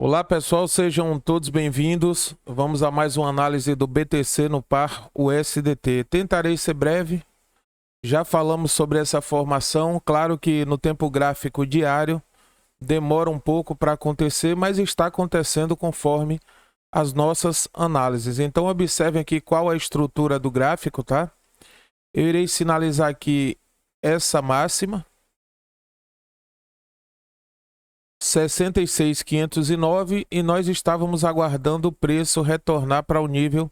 Olá pessoal, sejam todos bem-vindos. Vamos a mais uma análise do BTC no par USDT. Tentarei ser breve. Já falamos sobre essa formação. Claro que no tempo gráfico diário demora um pouco para acontecer, mas está acontecendo conforme as nossas análises. Então observem aqui qual é a estrutura do gráfico, tá? Eu irei sinalizar aqui essa máxima. 66.509 e nós estávamos aguardando o preço retornar para o nível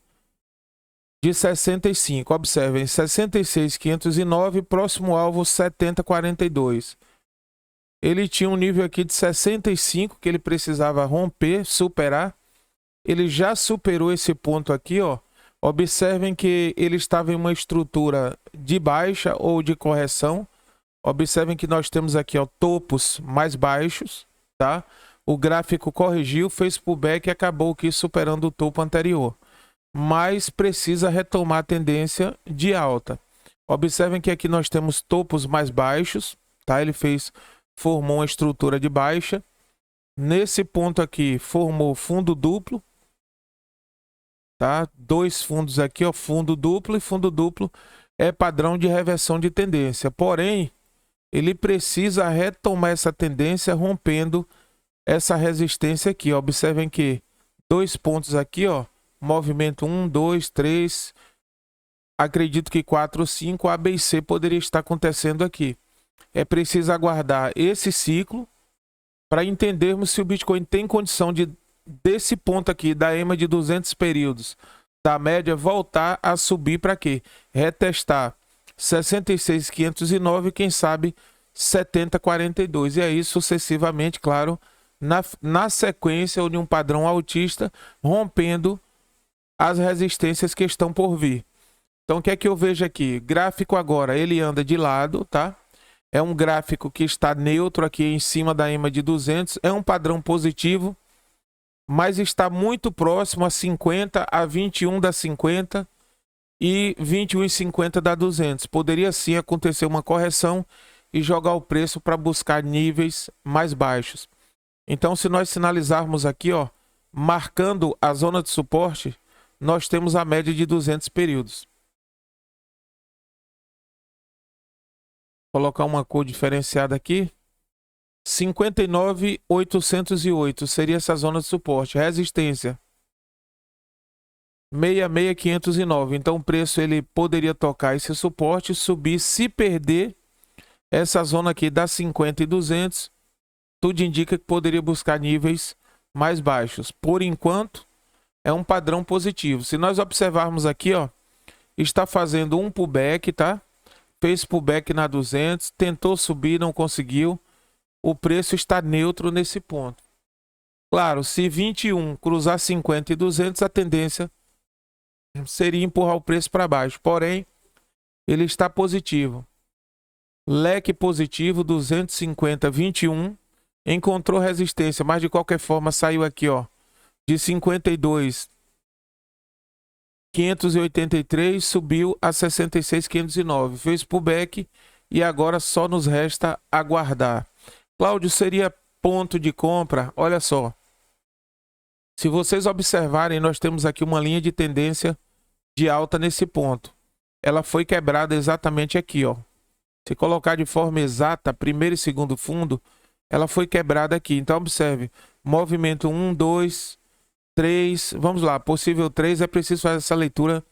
de 65. Observem, 66.509, próximo alvo 70.42. Ele tinha um nível aqui de 65 que ele precisava romper, superar. Ele já superou esse ponto aqui, ó. Observem que ele estava em uma estrutura de baixa ou de correção. Observem que nós temos aqui, ó, topos mais baixos. Tá? O gráfico corrigiu, fez pullback e acabou aqui superando o topo anterior. Mas precisa retomar a tendência de alta. Observem que aqui nós temos topos mais baixos. Tá? Ele formou uma estrutura de baixa. Nesse ponto aqui, formou fundo duplo. Tá? Dois fundos aqui, ó, fundo duplo. E fundo duplo é padrão de reversão de tendência. Porém, ele precisa retomar essa tendência rompendo essa resistência aqui. Observem que dois pontos aqui, ó, movimento 1, 2, 3, acredito que 4, 5, A, B e C poderia estar acontecendo aqui. É preciso aguardar esse ciclo para entendermos se o Bitcoin tem condição de, desse ponto aqui, da EMA de 200 períodos, da média, voltar a subir para quê? Retestar 66.509, quem sabe 70.42. E aí sucessivamente, claro, na sequência ou de um padrão altista, rompendo as resistências que estão por vir. Então o que é que eu vejo aqui? Gráfico agora, ele anda de lado, tá? É um gráfico que está neutro aqui em cima da EMA de 200. É um padrão positivo, mas está muito próximo a 50, a 21 da 50 e 21,50 da 200. Poderia sim acontecer uma correção e jogar o preço para buscar níveis mais baixos. Então, se nós sinalizarmos aqui, ó, marcando a zona de suporte, nós temos a média de 200 períodos. Vou colocar uma cor diferenciada aqui. 59.808 seria essa zona de suporte. Resistência 66.509. Então o preço ele poderia tocar esse suporte, subir, se perder essa zona aqui das 50 e 200, tudo indica que poderia buscar níveis mais baixos. Por enquanto, é um padrão positivo. Se nós observarmos aqui, ó, está fazendo um pullback, tá? Fez pullback na 200, tentou subir, não conseguiu. O preço está neutro nesse ponto. Claro, se 21 cruzar 50 e 200, a tendência seria empurrar o preço para baixo. Porém, ele está positivo. Leque positivo, 250, 21. Encontrou resistência, mas de qualquer forma saiu aqui, ó, de 52.583, subiu a 66.509. Fez pullback e agora só nos resta aguardar. Cláudio, seria ponto de compra? Olha só. Se vocês observarem, nós temos aqui uma linha de tendência de alta nesse ponto. Ela foi quebrada exatamente aqui, ó. Se colocar de forma exata, primeiro e segundo fundo, ela foi quebrada aqui. Então, observe. Movimento 1, 2, 3. Vamos lá. Possível 3. É preciso fazer essa leitura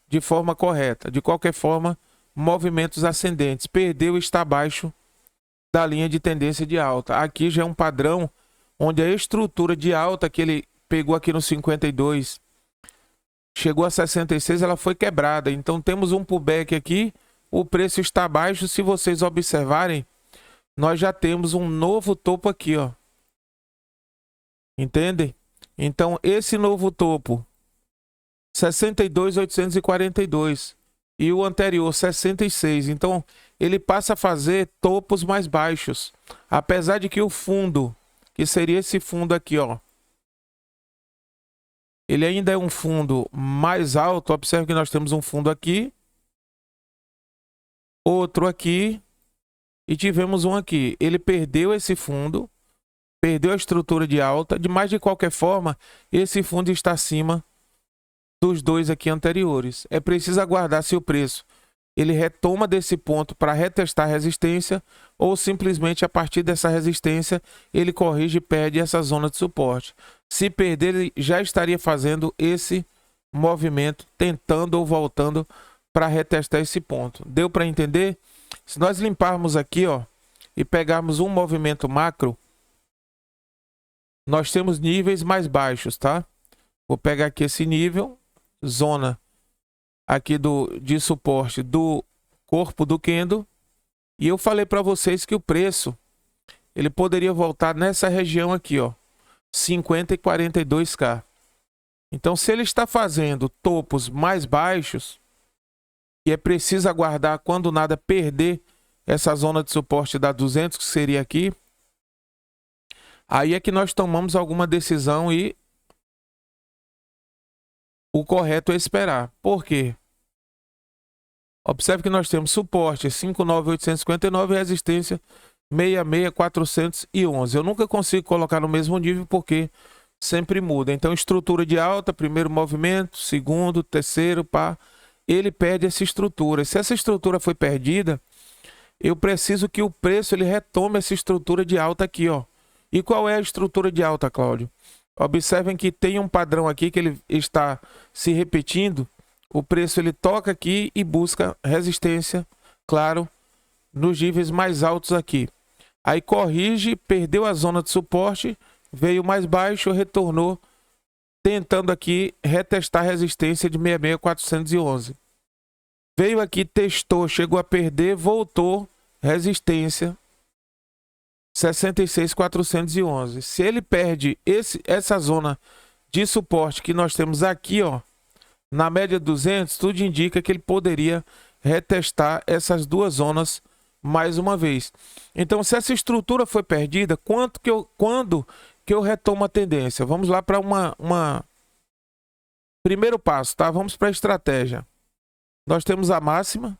de forma correta. De qualquer forma, movimentos ascendentes. Perdeu e está abaixo da linha de tendência de alta. Aqui já é um padrão onde a estrutura de alta que ele pegou aqui no 52 chegou a 66, ela foi quebrada. Então temos um pullback aqui, o preço está baixo. Se vocês observarem, nós já temos um novo topo aqui, ó. Entendem? Então esse novo topo 62.842 e o anterior 66. Então ele passa a fazer topos mais baixos. Apesar de que o fundo, que seria esse fundo aqui, ó, ele ainda é um fundo mais alto. Observe que nós temos um fundo aqui, outro aqui e tivemos um aqui. Ele perdeu esse fundo, perdeu a estrutura de alta, mas de qualquer forma, esse fundo está acima dos dois aqui anteriores. É preciso aguardar se o preço ele retoma desse ponto para retestar a resistência ou simplesmente a partir dessa resistência ele corrige e perde essa zona de suporte. Se perder, ele já estaria fazendo esse movimento, tentando ou voltando para retestar esse ponto. Deu para entender? Se nós limparmos aqui, ó, e pegarmos um movimento macro, nós temos níveis mais baixos, tá? Vou pegar aqui esse nível, zona aqui de suporte do corpo do candle, e eu falei para vocês que o preço ele poderia voltar nessa região aqui, ó, 50 e 42K. Então, se ele está fazendo topos mais baixos, e é preciso aguardar quando nada perder essa zona de suporte da 200, que seria aqui, aí é que nós tomamos alguma decisão e o correto é esperar. Por quê? Observe que nós temos suporte 5.9.859 e resistência 6.6.411. Eu nunca consigo colocar no mesmo nível porque sempre muda. Então, estrutura de alta, primeiro movimento, segundo, terceiro, pá, ele perde essa estrutura. Se essa estrutura foi perdida, eu preciso que o preço ele retome essa estrutura de alta aqui, ó. E qual é a estrutura de alta, Cláudio? Observem que tem um padrão aqui que ele está se repetindo. O preço ele toca aqui e busca resistência, claro, nos níveis mais altos aqui. Aí corrige, perdeu a zona de suporte, veio mais baixo, retornou, tentando aqui retestar a resistência de 66.411. Veio aqui, testou, chegou a perder, voltou, resistência 66.411. Se ele perde essa zona de suporte que nós temos aqui, ó, na média 200, tudo indica que ele poderia retestar essas duas zonas mais uma vez. Então, se essa estrutura foi perdida, quando que eu retomo a tendência? Vamos lá para primeiro passo, tá? Vamos para a estratégia. Nós temos a máxima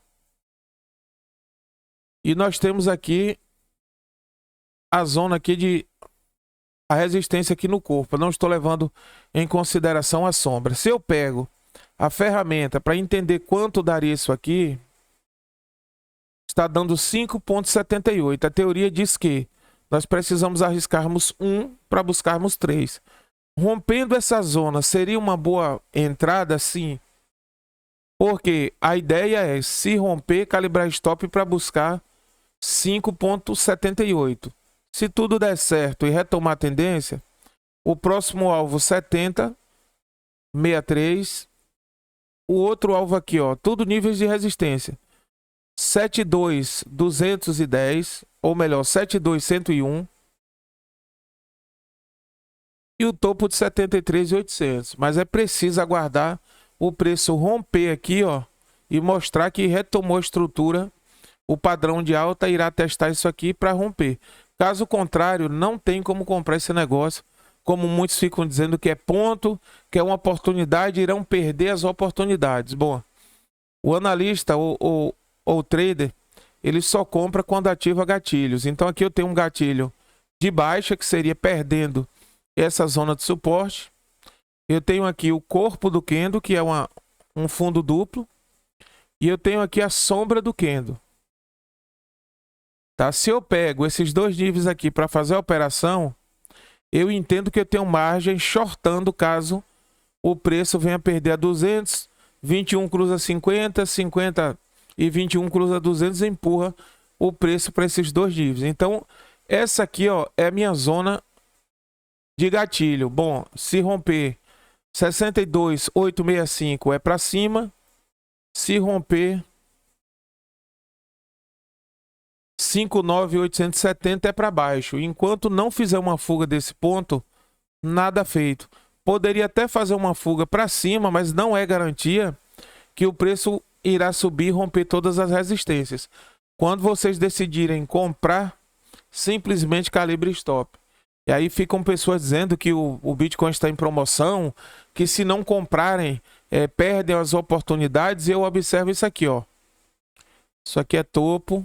e nós temos aqui a zona aqui a resistência aqui no corpo. Eu não estou levando em consideração a sombra. Se eu pego a ferramenta para entender quanto daria isso aqui, está dando 5,78. A teoria diz que nós precisamos arriscarmos 1 para buscarmos 3. Rompendo essa zona, seria uma boa entrada? Sim. Porque a ideia é, se romper, calibrar stop para buscar 5,78. Se tudo der certo e retomar a tendência, o próximo alvo 70, 63. O outro alvo aqui, ó, tudo níveis de resistência. 72, 210, ou melhor, 72, 101. E o topo de 73.800. Mas é preciso aguardar o preço romper aqui, ó, e mostrar que retomou a estrutura. O padrão de alta irá testar isso aqui para romper. Caso contrário, não tem como comprar esse negócio. Como muitos ficam dizendo que é ponto, que é uma oportunidade, irão perder as oportunidades. Bom, o analista ou trader, ele só compra quando ativa gatilhos. Então aqui eu tenho um gatilho de baixa, que seria perdendo essa zona de suporte. Eu tenho aqui o corpo do candle, que é um fundo duplo. E eu tenho aqui a sombra do candle. Tá? Se eu pego esses dois níveis aqui para fazer a operação, eu entendo que eu tenho margem shortando caso o preço venha perder a 200, 21 cruza 50, 50 e 21 cruza 200 e empurra o preço para esses dois níveis. Então, essa aqui, ó, é a minha zona de gatilho. Bom, se romper 62,865 é para cima, se romper 59.870 é para baixo. Enquanto não fizer uma fuga desse ponto, nada feito. Poderia até fazer uma fuga para cima, mas não é garantia que o preço irá subir e romper todas as resistências. Quando vocês decidirem comprar, simplesmente calibre stop. E aí ficam pessoas dizendo que o Bitcoin está em promoção, que se não comprarem, perdem as oportunidades. E eu observo isso aqui, ó. Isso aqui é topo.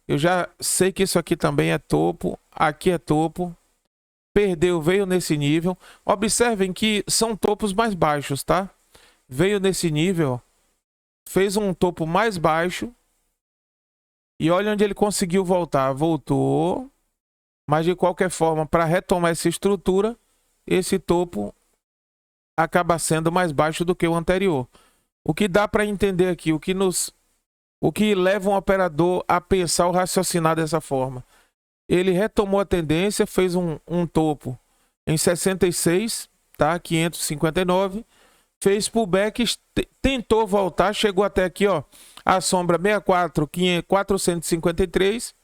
Eu já sei que isso aqui também é topo. Aqui é topo. perdeu, veio nesse nível. Observem que são topos mais baixos, tá? Veio nesse nível, fez um topo mais baixo. E olha onde ele conseguiu voltar. Voltou. Mas de qualquer forma, para retomar essa estrutura, esse topo acaba sendo mais baixo do que o anterior. O que dá para entender aqui, o que leva um operador a pensar ou raciocinar dessa forma. Ele retomou a tendência, fez um topo em 66, tá? 559, fez pullback, tentou voltar, chegou até aqui, ó, a sombra 64, 453,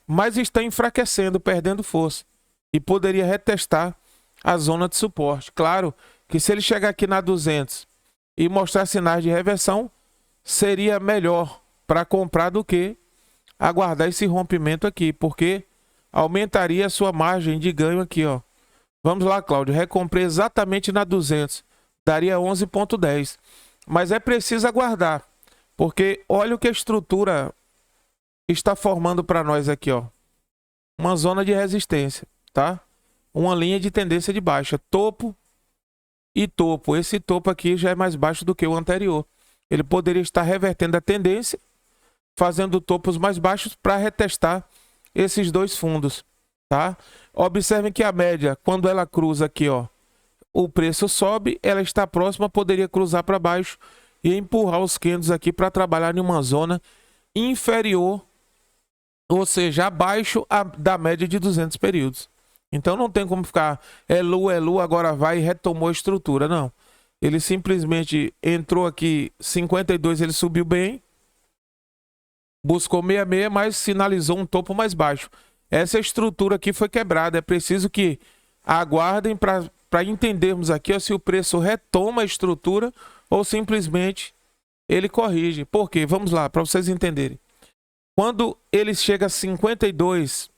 mas está enfraquecendo, perdendo força e poderia retestar a zona de suporte. Claro que se ele chegar aqui na 200 e mostrar sinais de reversão, seria melhor para comprar do que aguardar esse rompimento aqui, porque aumentaria a sua margem de ganho aqui, ó. Vamos lá, Cláudio, recomprei exatamente na 200, daria 11,10, mas é preciso aguardar, porque olha o que a estrutura está formando para nós aqui, ó. Uma zona de resistência, tá? Uma linha de tendência de baixa, topo e topo. Esse topo aqui já é mais baixo do que o anterior. Ele poderia estar revertendo a tendência, fazendo topos mais baixos para retestar esses dois fundos, tá? Observem que a média, quando ela cruza aqui, ó, o preço sobe, ela está próxima, poderia cruzar para baixo e empurrar os candles aqui para trabalhar em uma zona inferior, ou seja, abaixo da média de 200 períodos. Então não tem como ficar é Lu, agora vai e retomou a estrutura, não. Ele simplesmente entrou aqui 52, ele subiu bem, buscou 66, mas sinalizou um topo mais baixo. Essa estrutura aqui foi quebrada. É preciso que aguardem para entendermos aqui, ó, se o preço retoma a estrutura ou simplesmente ele corrige. Por quê? Vamos lá, para vocês entenderem. Quando ele chega a 52,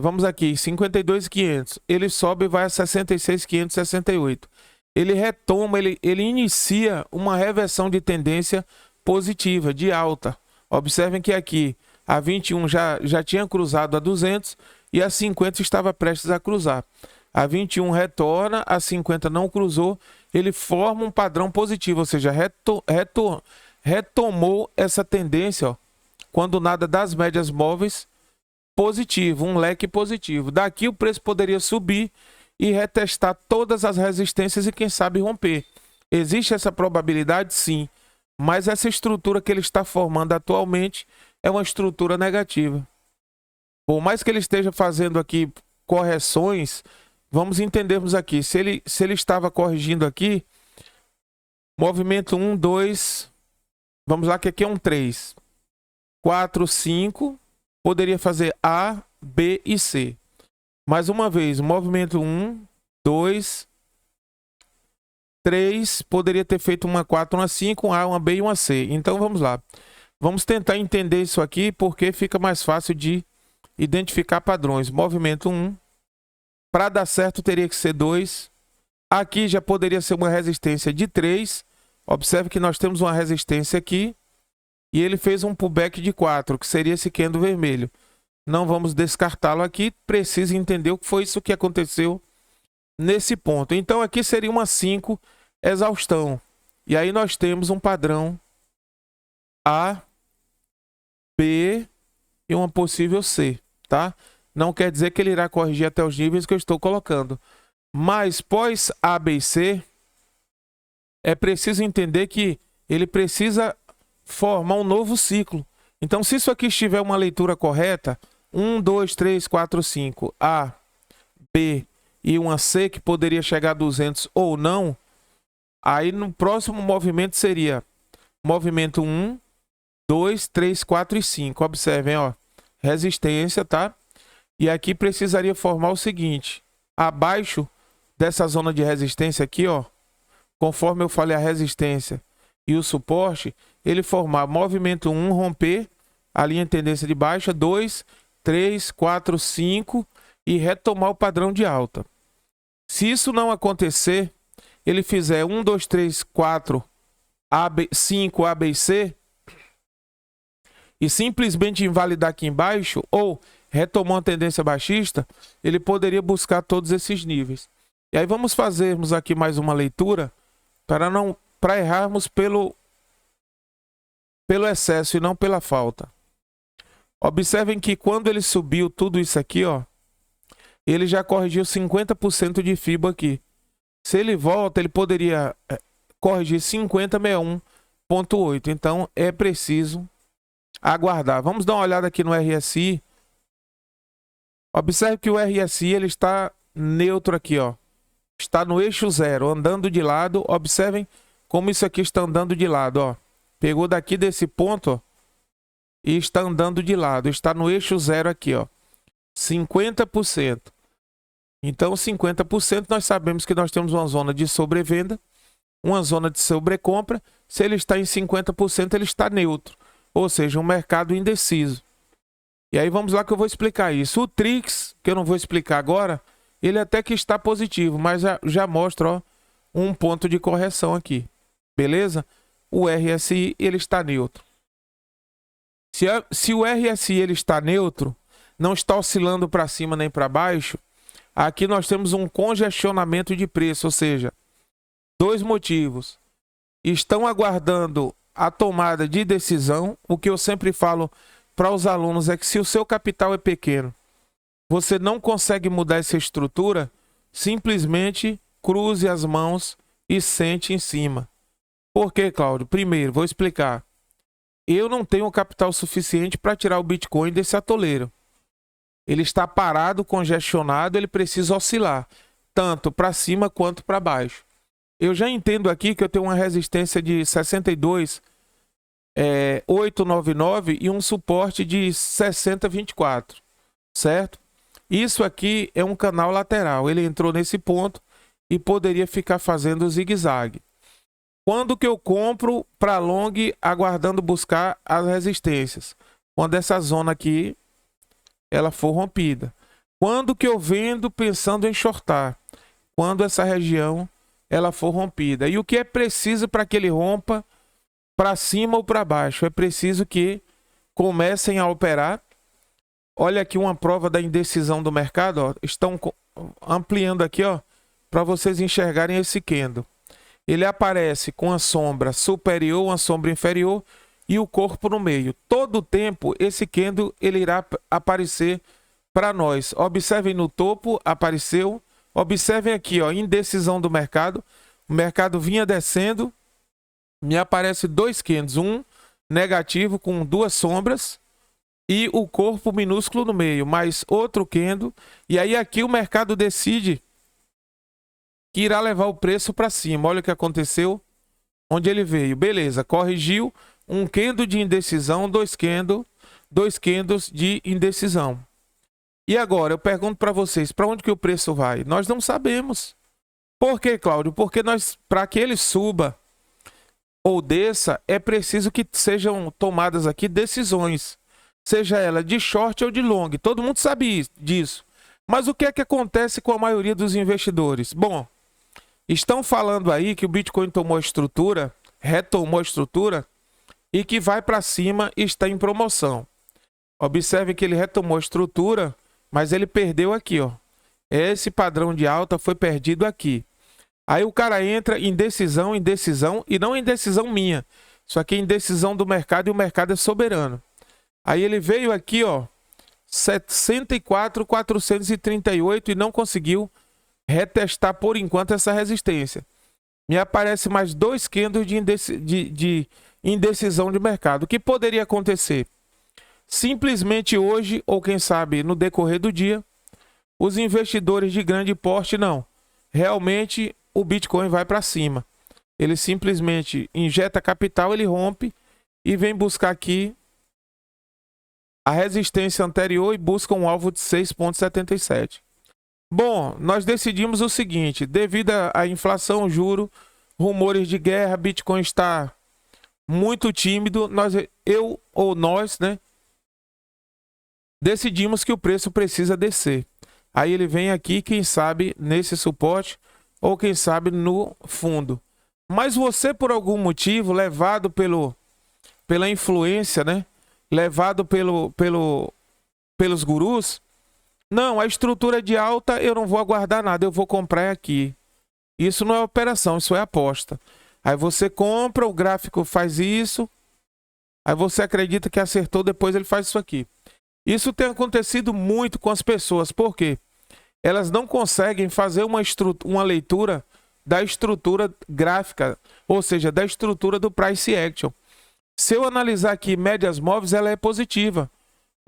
vamos aqui, 52.500, ele sobe e vai a 66.568. Ele retoma, ele inicia uma reversão de tendência positiva, de alta. Observem que aqui a 21 já tinha cruzado a 200 e a 50 estava prestes a cruzar. A 21 retorna, a 50 não cruzou, ele forma um padrão positivo, ou seja, retomou essa tendência, ó, quando nada das médias móveis positivo, um leque positivo. Daqui o preço poderia subir e retestar todas as resistências e quem sabe romper. Existe essa probabilidade? Sim. Mas essa estrutura que ele está formando atualmente é uma estrutura negativa. Por mais que ele esteja fazendo aqui correções, vamos entendermos aqui. Se ele estava corrigindo aqui, movimento 1, 2, vamos lá que aqui é um 3, 4, 5, poderia fazer A, B e C. Mais uma vez, movimento 1, 2, 3, poderia ter feito uma 4, uma 5, um A, uma B e uma C. Então vamos lá. Vamos tentar entender isso aqui porque fica mais fácil de identificar padrões. Movimento 1, para dar certo teria que ser 2. Aqui já poderia ser uma resistência de 3. Observe que nós temos uma resistência aqui. E ele fez um pullback de 4, que seria esse candle vermelho. Não vamos descartá-lo aqui. Precisa entender o que foi isso que aconteceu nesse ponto. Então aqui seria uma 5, exaustão. E aí nós temos um padrão A, B e uma possível C, tá? Não quer dizer que ele irá corrigir até os níveis que eu estou colocando. Mas pós A, B e C, é preciso entender que ele precisa formar um novo ciclo. Então, se isso aqui estiver uma leitura correta, 1, 2, 3, 4, 5, A, B e uma C, que poderia chegar a 200 ou não, aí no próximo movimento seria movimento 1, 2, 3, 4 e 5. Observem, ó, resistência, tá? E aqui precisaria formar o seguinte, abaixo dessa zona de resistência aqui, ó, conforme eu falei a resistência e o suporte, ele formar movimento 1, romper a linha de tendência de baixa, 2, 3, 4, 5 e retomar o padrão de alta. Se isso não acontecer, ele fizer 1, 2, 3, 4, AB, 5, A, B e C e simplesmente invalidar aqui embaixo, ou retomou uma tendência baixista, ele poderia buscar todos esses níveis. E aí vamos fazermos aqui mais uma leitura para errarmos pelo excesso e não pela falta. Observem que quando ele subiu tudo isso aqui, ó, ele já corrigiu 50% de FIBO aqui. Se ele volta, ele poderia corrigir 50,61,8. Então, é preciso aguardar. Vamos dar uma olhada aqui no RSI. Observe que o RSI ele está neutro aqui, ó. Está no eixo zero, andando de lado. Observem como isso aqui está andando de lado, ó. Pegou daqui desse ponto, ó, e está andando de lado. Está no eixo zero aqui, ó. 50%. Então, 50% nós sabemos que nós temos uma zona de sobrevenda, uma zona de sobrecompra. Se ele está em 50%, ele está neutro. Ou seja, um mercado indeciso. E aí vamos lá que eu vou explicar isso. O TRIX, que eu não vou explicar agora, ele até que está positivo, mas já mostra, ó, um ponto de correção aqui. Beleza? O RSI ele está neutro. Se o RSI ele está neutro, não está oscilando para cima nem para baixo, aqui nós temos um congestionamento de preço, ou seja, dois motivos. Estão aguardando a tomada de decisão. O que eu sempre falo para os alunos é que se o seu capital é pequeno, você não consegue mudar essa estrutura, simplesmente cruze as mãos e sente em cima. Por quê, Cláudio? Primeiro, vou explicar. Eu não tenho capital suficiente para tirar o Bitcoin desse atoleiro. Ele está parado, congestionado, ele precisa oscilar, tanto para cima quanto para baixo. Eu já entendo aqui que eu tenho uma resistência de 62,899 e um suporte de 60,24, certo? Isso aqui é um canal lateral. Ele entrou nesse ponto e poderia ficar fazendo zigue-zague. Quando que eu compro para long aguardando buscar as resistências? Quando essa zona aqui ela for rompida. Quando que eu vendo pensando em shortar? Quando essa região ela for rompida. E o que é preciso para que ele rompa para cima ou para baixo? É preciso que comecem a operar. Olha aqui uma prova da indecisão do mercado, ó. Estão ampliando aqui, ó, para vocês enxergarem esse candle. Ele aparece com a sombra superior, uma sombra inferior e o corpo no meio. Todo o tempo esse candle ele irá aparecer para nós. Observem no topo, apareceu. Observem aqui, ó, indecisão do mercado. O mercado vinha descendo, me aparece dois candles, um negativo com duas sombras e o corpo minúsculo no meio, mais outro candle. E aí aqui o mercado decide que irá levar o preço para cima. Olha o que aconteceu, onde ele veio. Beleza, corrigiu um candle de indecisão, dois candles de indecisão. E agora eu pergunto para vocês, para onde que o preço vai? Nós não sabemos. Por quê, Cláudio? Porque para que ele suba ou desça, é preciso que sejam tomadas aqui decisões. Seja ela de short ou de long. Todo mundo sabe disso. Mas o que é que acontece com a maioria dos investidores? Bom, estão falando aí que o Bitcoin tomou a estrutura, retomou a estrutura e que vai para cima e está em promoção. Observe que ele retomou a estrutura, mas ele perdeu aqui, ó. Esse padrão de alta foi perdido aqui. Aí o cara entra em decisão, e não em decisão minha. Isso aqui é em decisão do mercado e o mercado é soberano. Aí ele veio aqui, ó, 64,438 e não conseguiu retestar por enquanto essa resistência. Me aparece mais dois candles de indecisão de mercado. O que poderia acontecer? Simplesmente hoje, ou quem sabe no decorrer do dia, os investidores de grande porte não. Realmente o Bitcoin vai para cima. Ele simplesmente injeta capital, ele rompe e vem buscar aqui a resistência anterior e busca um alvo de 6,77. Bom, nós decidimos o seguinte, devido à inflação, juro, rumores de guerra, Bitcoin está muito tímido, nós, né, decidimos que o preço precisa descer. Aí ele vem aqui, quem sabe, nesse suporte, ou quem sabe no fundo. Mas você, por algum motivo, levado pela influência, né, levado pelos gurus, não, a estrutura é de alta, eu não vou aguardar nada, eu vou comprar aqui. Isso não é operação, isso é aposta. Aí você compra, o gráfico faz isso, aí você acredita que acertou, depois ele faz isso aqui. Isso tem acontecido muito com as pessoas, por quê? Elas não conseguem fazer uma leitura da estrutura gráfica, ou seja, da estrutura do price action. Se eu analisar aqui médias móveis, ela é positiva,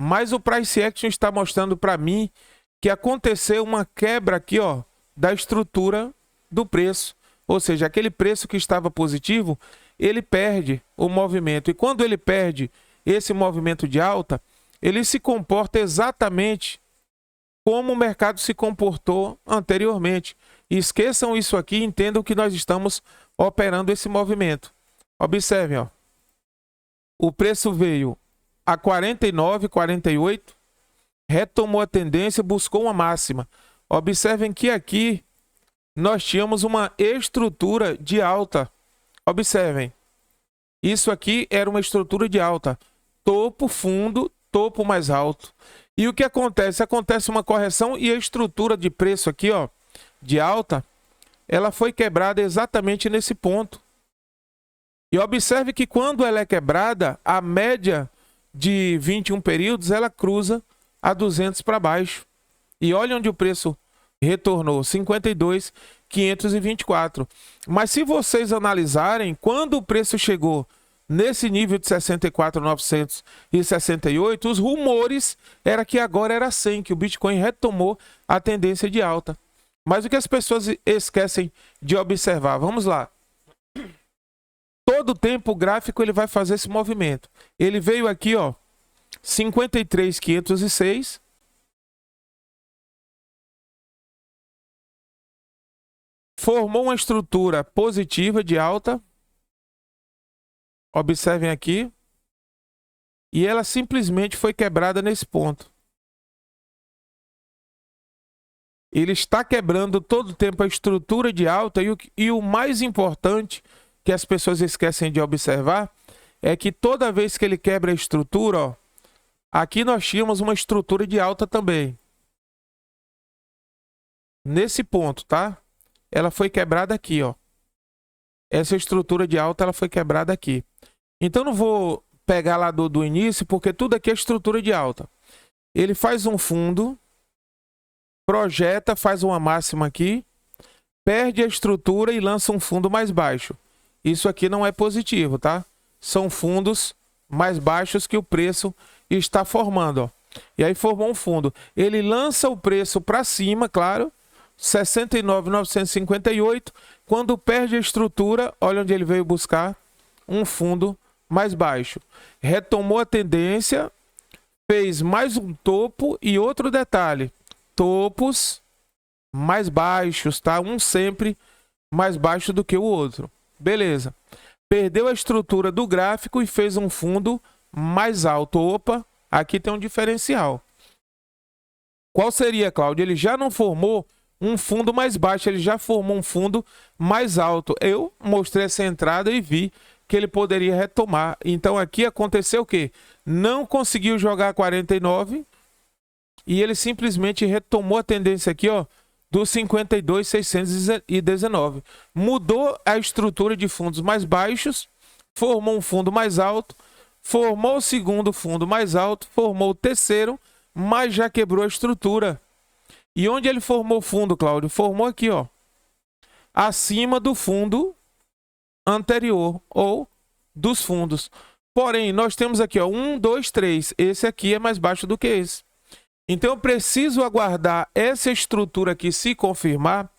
mas o price action está mostrando para mim que aconteceu uma quebra aqui, ó, da estrutura do preço. Ou seja, aquele preço que estava positivo, ele perde o movimento. E quando ele perde esse movimento de alta, ele se comporta exatamente como o mercado se comportou anteriormente. E esqueçam isso aqui e entendam que nós estamos operando esse movimento. Observem, ó. O preço veio a 49, 48, retomou a tendência, buscou uma máxima. Observem que aqui nós tínhamos uma estrutura de alta. Observem. Isso aqui era uma estrutura de alta. Topo, fundo, topo mais alto. E o que acontece? Acontece uma correção e a estrutura de preço aqui, ó, de alta, ela foi quebrada exatamente nesse ponto. E observe que quando ela é quebrada, a média de 21 períodos, ela cruza a 200 para baixo. E olha onde o preço retornou, 52.524. Mas se vocês analisarem, quando o preço chegou nesse nível de 64.968, os rumores era que agora era 100, que o Bitcoin retomou a tendência de alta. Mas o que as pessoas esquecem de observar? Vamos lá. Todo tempo o gráfico ele vai fazer esse movimento. Ele veio aqui, ó, 53.506. Formou uma estrutura positiva de alta. Observem aqui. E ela simplesmente foi quebrada nesse ponto. Ele está quebrando todo o tempo a estrutura de alta. E o mais importante que as pessoas esquecem de observar é que toda vez que ele quebra a estrutura, ó, aqui nós tínhamos uma estrutura de alta também. Nesse ponto, tá? Ela foi quebrada aqui, ó. Essa estrutura de alta ela foi quebrada aqui. Então não vou pegar lá do início, porque tudo aqui é estrutura de alta. Ele faz um fundo, projeta, faz uma máxima aqui, perde a estrutura e lança um fundo mais baixo. Isso aqui não é positivo, tá? São fundos mais baixos que o preço está formando, ó. E aí formou um fundo. Ele lança o preço para cima, claro, 69.958. Quando perde a estrutura, olha onde ele veio buscar um fundo mais baixo. Retomou a tendência, fez mais um topo e outro detalhe. Topos mais baixos, tá? Um sempre mais baixo do que o outro. Beleza. Perdeu a estrutura do gráfico e fez um fundo mais alto. Opa, aqui tem um diferencial. Qual seria, Cláudio? Ele já não formou um fundo mais baixo, ele já formou um fundo mais alto. Eu mostrei essa entrada e vi que ele poderia retomar. Então aqui aconteceu o quê? Não conseguiu jogar 49 e ele simplesmente retomou a tendência aqui, ó, dos 52.619. Mudou a estrutura de fundos mais baixos, formou um fundo mais alto, formou o segundo fundo mais alto, formou o terceiro, mas já quebrou a estrutura. E onde ele formou o fundo, Cláudio? Formou aqui, ó, acima do fundo anterior ou dos fundos. Porém, nós temos aqui, ó, 1, 2, 3. Esse aqui é mais baixo do que esse. Então, eu preciso aguardar essa estrutura aqui se confirmar,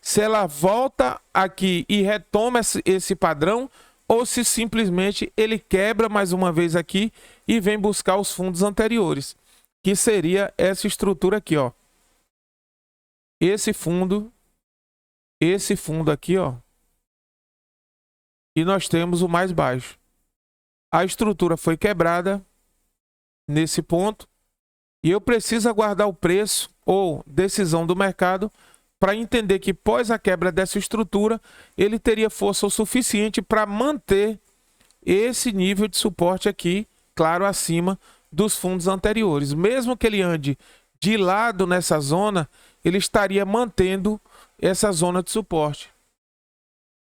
se ela volta aqui e retoma esse padrão, ou se simplesmente ele quebra mais uma vez aqui e vem buscar os fundos anteriores, que seria essa estrutura aqui, ó. Esse fundo aqui, ó. E nós temos o mais baixo. A estrutura foi quebrada nesse ponto. E eu preciso aguardar o preço ou decisão do mercado para entender que pós a quebra dessa estrutura, ele teria força o suficiente para manter esse nível de suporte aqui, claro, acima dos fundos anteriores. Mesmo que ele ande de lado nessa zona, ele estaria mantendo essa zona de suporte.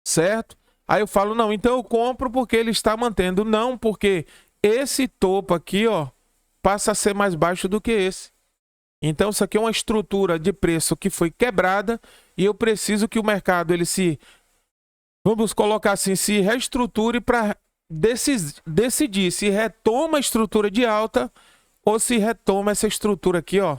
Certo? Aí eu falo, não, então eu compro porque ele está mantendo. Não, porque esse topo aqui, ó, passa a ser mais baixo do que esse. Então isso aqui é uma estrutura de preço que foi quebrada e eu preciso que o mercado, ele se, vamos colocar assim, se reestruture para decidir se retoma a estrutura de alta ou se retoma essa estrutura aqui, ó,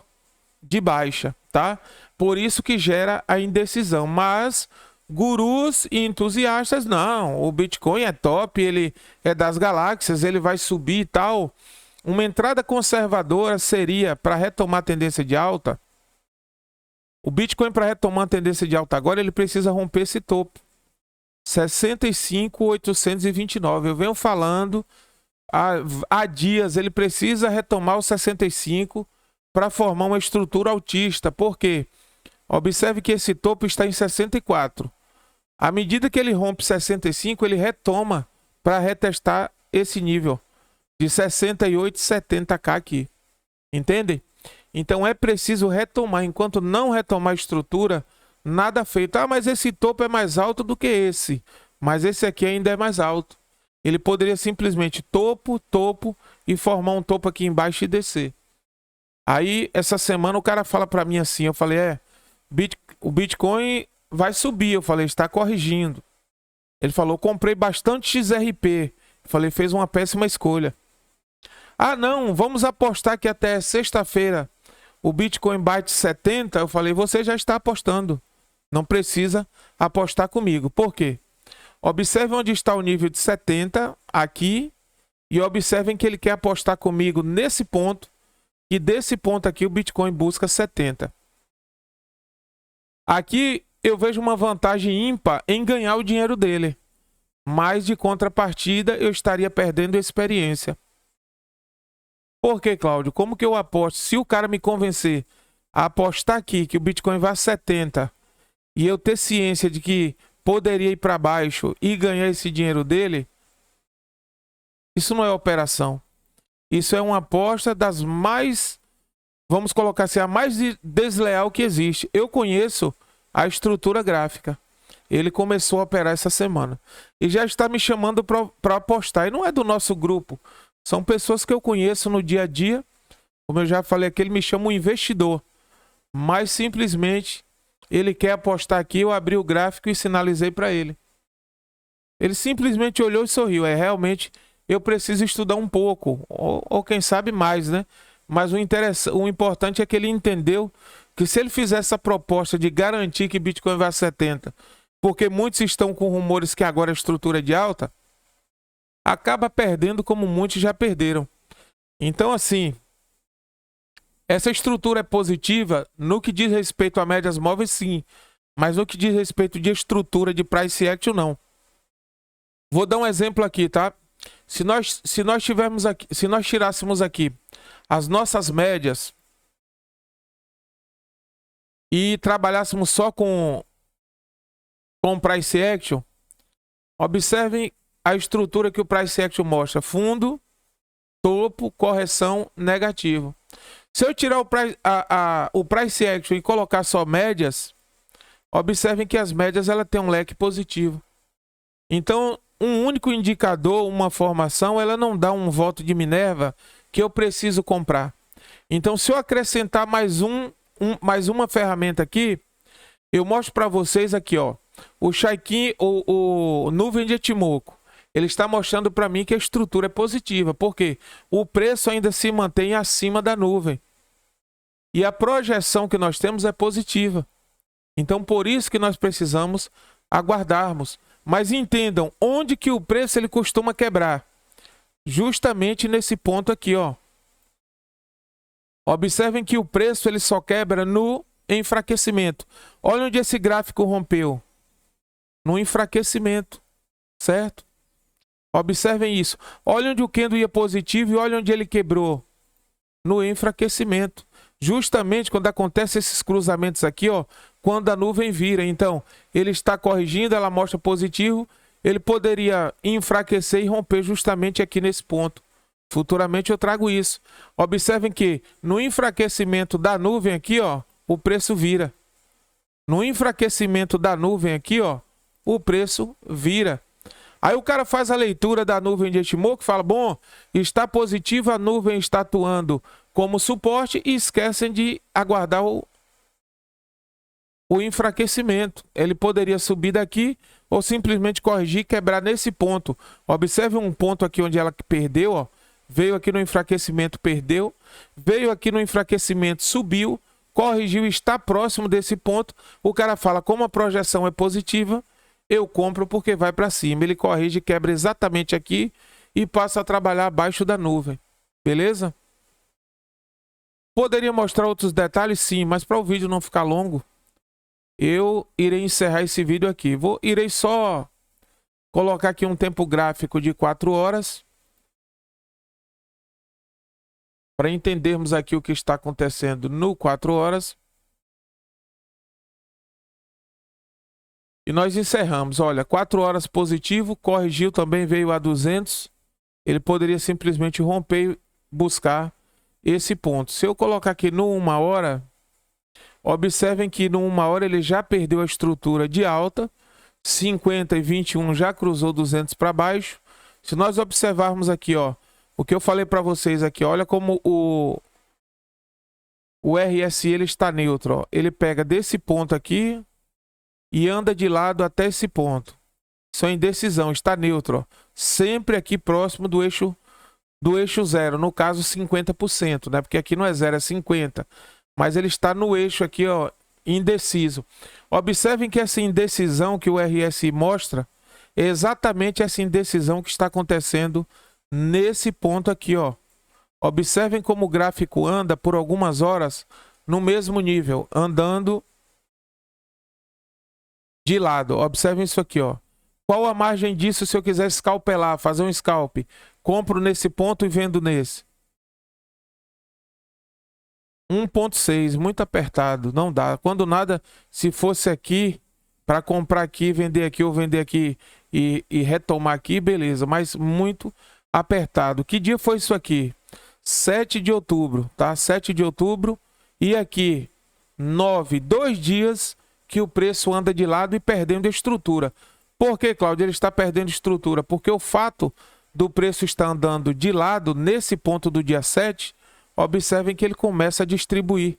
de baixa, tá? Por isso que gera a indecisão. Mas gurus e entusiastas, não, o Bitcoin é top, ele é das galáxias, ele vai subir e tal. Uma entrada conservadora seria para retomar a tendência de alta. O Bitcoin, para retomar a tendência de alta agora, ele precisa romper esse topo. 65.829. Eu venho falando há dias, ele precisa retomar os 65 para formar uma estrutura altista. Por quê? Observe que esse topo está em 64. À medida que ele rompe 65, ele retoma para retestar esse nível de 68,70k aqui. Entende? Então é preciso retomar. Enquanto não retomar a estrutura, nada feito. Ah, mas esse topo é mais alto do que esse. Mas esse aqui ainda é mais alto. Ele poderia simplesmente topo, topo e formar um topo aqui embaixo e descer. Aí, essa semana, o cara fala para mim assim, eu falei, o Bitcoin vai subir. Eu falei, está corrigindo. Ele falou, comprei bastante XRP. Eu falei, fez uma péssima escolha. Ah, não, vamos apostar que até sexta-feira o Bitcoin bate 70. Eu falei, você já está apostando. Não precisa apostar comigo. Por quê? Observe onde está o nível de 70 aqui e observem que ele quer apostar comigo nesse ponto e desse ponto aqui o Bitcoin busca 70. Aqui eu vejo uma vantagem ímpar em ganhar o dinheiro dele, mas de contrapartida eu estaria perdendo experiência. Por quê, Cláudio? Como que eu aposto? Se o cara me convencer a apostar aqui que o Bitcoin vai a 70 e eu ter ciência de que poderia ir para baixo e ganhar esse dinheiro dele, isso não é operação. Isso é uma aposta das mais, vamos colocar assim, a mais desleal que existe. Eu conheço a estrutura gráfica. Ele começou a operar essa semana e já está me chamando para apostar. E não é do nosso grupo. São pessoas que eu conheço no dia a dia. Como eu já falei aqui, ele me chama um investidor. Mas simplesmente ele quer apostar aqui. Eu abri o gráfico e sinalizei para ele. Ele simplesmente olhou e sorriu. Realmente eu preciso estudar um pouco. Ou quem sabe mais, né? Mas o importante é que ele entendeu que se ele fizer essa proposta de garantir que Bitcoin vai a 70, porque muitos estão com rumores que agora a estrutura é de alta, acaba perdendo como muitos já perderam. Então, assim, essa estrutura é positiva no que diz respeito a médias móveis, sim. Mas no que diz respeito de estrutura de price action, não. Vou dar um exemplo aqui, tá? Se nós tirássemos aqui as nossas médias e trabalhássemos só com price action, observem a estrutura que o price action mostra: fundo, topo, correção, negativo. Se eu tirar o price action e colocar só médias, observem que as médias ela tem um leque positivo. Então, um único indicador, uma formação, ela não dá um voto de Minerva que eu preciso comprar. Então, se eu acrescentar mais uma ferramenta aqui, eu mostro para vocês aqui, ó, o Chaikin, o nuvem de Etimoco. Ele está mostrando para mim que a estrutura é positiva, porque o preço ainda se mantém acima da nuvem. E a projeção que nós temos é positiva. Então, por isso que nós precisamos aguardarmos. Mas entendam, onde que o preço ele costuma quebrar? Justamente nesse ponto aqui, ó. Observem que o preço ele só quebra no enfraquecimento. Olha onde esse gráfico rompeu. No enfraquecimento, certo? Observem isso. Olha onde o candle ia positivo e olha onde ele quebrou. No enfraquecimento. Justamente quando acontece esses cruzamentos aqui, ó, quando a nuvem vira. Então, ele está corrigindo, ela mostra positivo. Ele poderia enfraquecer e romper justamente aqui nesse ponto. Futuramente eu trago isso. Observem que no enfraquecimento da nuvem aqui, ó, o preço vira. No enfraquecimento da nuvem aqui, ó, o preço vira. Aí o cara faz a leitura da nuvem de Ichimoku, fala, bom, está positiva, a nuvem está atuando como suporte e esquecem de aguardar o enfraquecimento. Ele poderia subir daqui ou simplesmente corrigir e quebrar nesse ponto. Observe um ponto aqui onde ela perdeu, ó. Veio aqui no enfraquecimento, perdeu. Veio aqui no enfraquecimento, subiu. Corrigiu, está próximo desse ponto. O cara fala, como a projeção é positiva, eu compro porque vai para cima. Ele corrige, quebra exatamente aqui e passa a trabalhar abaixo da nuvem. Beleza? Poderia mostrar outros detalhes? Sim, mas para o vídeo não ficar longo, eu irei encerrar esse vídeo aqui. Irei só colocar aqui um tempo gráfico de 4 horas. Para entendermos aqui o que está acontecendo no 4 horas. E nós encerramos. Olha, 4 horas positivo, corrigiu, também veio a 200. Ele poderia simplesmente romper e buscar esse ponto. Se eu colocar aqui no 1 hora, observem que no 1 hora ele já perdeu a estrutura de alta. 50 e 21 já cruzou 200 para baixo. Se nós observarmos aqui, ó, o que eu falei para vocês aqui, olha como o RSI ele está neutro. Ó. Ele pega desse ponto aqui e anda de lado até esse ponto. Isso é indecisão, está neutro. Ó. Sempre aqui próximo do eixo 0, no caso 50%, né? Porque aqui não é 0, é 50%. Mas ele está no eixo aqui, ó, indeciso. Observem que essa indecisão que o RSI mostra é exatamente essa indecisão que está acontecendo nesse ponto aqui, ó. Observem como o gráfico anda por algumas horas no mesmo nível, andando de lado. Observem isso aqui, ó. Qual a margem disso se eu quiser escalpelar, fazer um scalp? Compro nesse ponto e vendo nesse. 1,6, muito apertado, não dá. Quando nada, se fosse aqui, para comprar aqui, vender aqui ou vender aqui e retomar aqui, beleza, mas muito apertado. Que dia foi isso aqui? 7 de outubro, tá? 7 de outubro e aqui 9, 2 dias que o preço anda de lado e perdendo estrutura. Por que, Cláudio? Ele está perdendo estrutura? Porque o fato do preço estar andando de lado nesse ponto do dia 7, observem que ele começa a distribuir.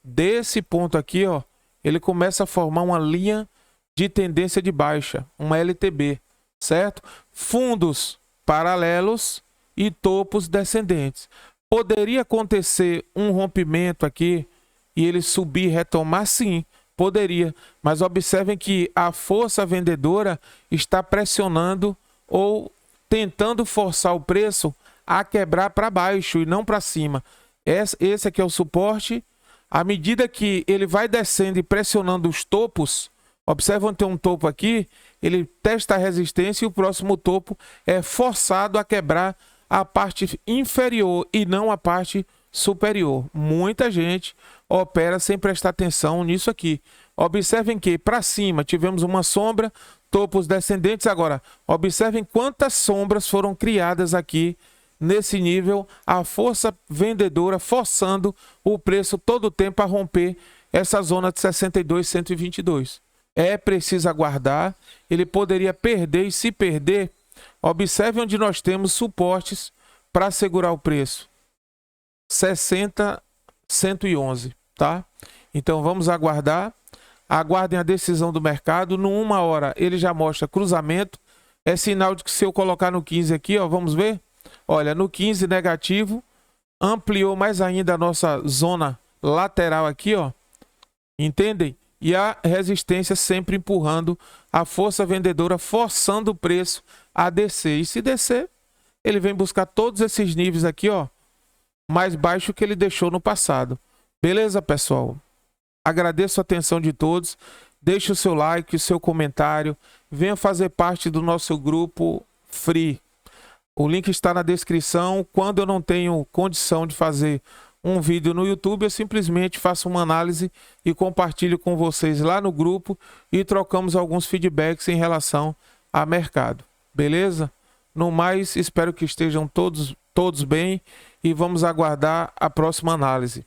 Desse ponto aqui, ó, ele começa a formar uma linha de tendência de baixa, uma LTB, certo? Fundos paralelos e topos descendentes. Poderia acontecer um rompimento aqui e ele subir e retomar? Sim, poderia. Mas observem que a força vendedora está pressionando ou tentando forçar o preço a quebrar para baixo e não para cima. Esse aqui é o suporte. À medida que ele vai descendo e pressionando os topos, observam, tem um topo aqui, ele testa a resistência e o próximo topo é forçado a quebrar a parte inferior e não a parte superior. Muita gente opera sem prestar atenção nisso aqui. Observem que para cima tivemos uma sombra, topos descendentes. Agora, observem quantas sombras foram criadas aqui nesse nível, a força vendedora forçando o preço todo o tempo a romper essa zona de 62,122. É preciso aguardar, ele poderia perder e se perder, observe onde nós temos suportes para segurar o preço. 60,111, tá? Então vamos aguardar, aguardem a decisão do mercado. No 1 hora ele já mostra cruzamento, é sinal de que se eu colocar no 15 aqui, ó, vamos ver? Olha, no 15 negativo, ampliou mais ainda a nossa zona lateral aqui, ó. Entendem? E a resistência sempre empurrando a força vendedora, forçando o preço a descer. E se descer, ele vem buscar todos esses níveis aqui, ó, mais baixo que ele deixou no passado. Beleza, pessoal? Agradeço a atenção de todos. Deixe o seu like, o seu comentário. Venha fazer parte do nosso grupo Free. O link está na descrição. Quando eu não tenho condição de fazer um vídeo no YouTube, eu simplesmente faço uma análise e compartilho com vocês lá no grupo e trocamos alguns feedbacks em relação a mercado. Beleza? No mais, espero que estejam todos todos bem e vamos aguardar a próxima análise.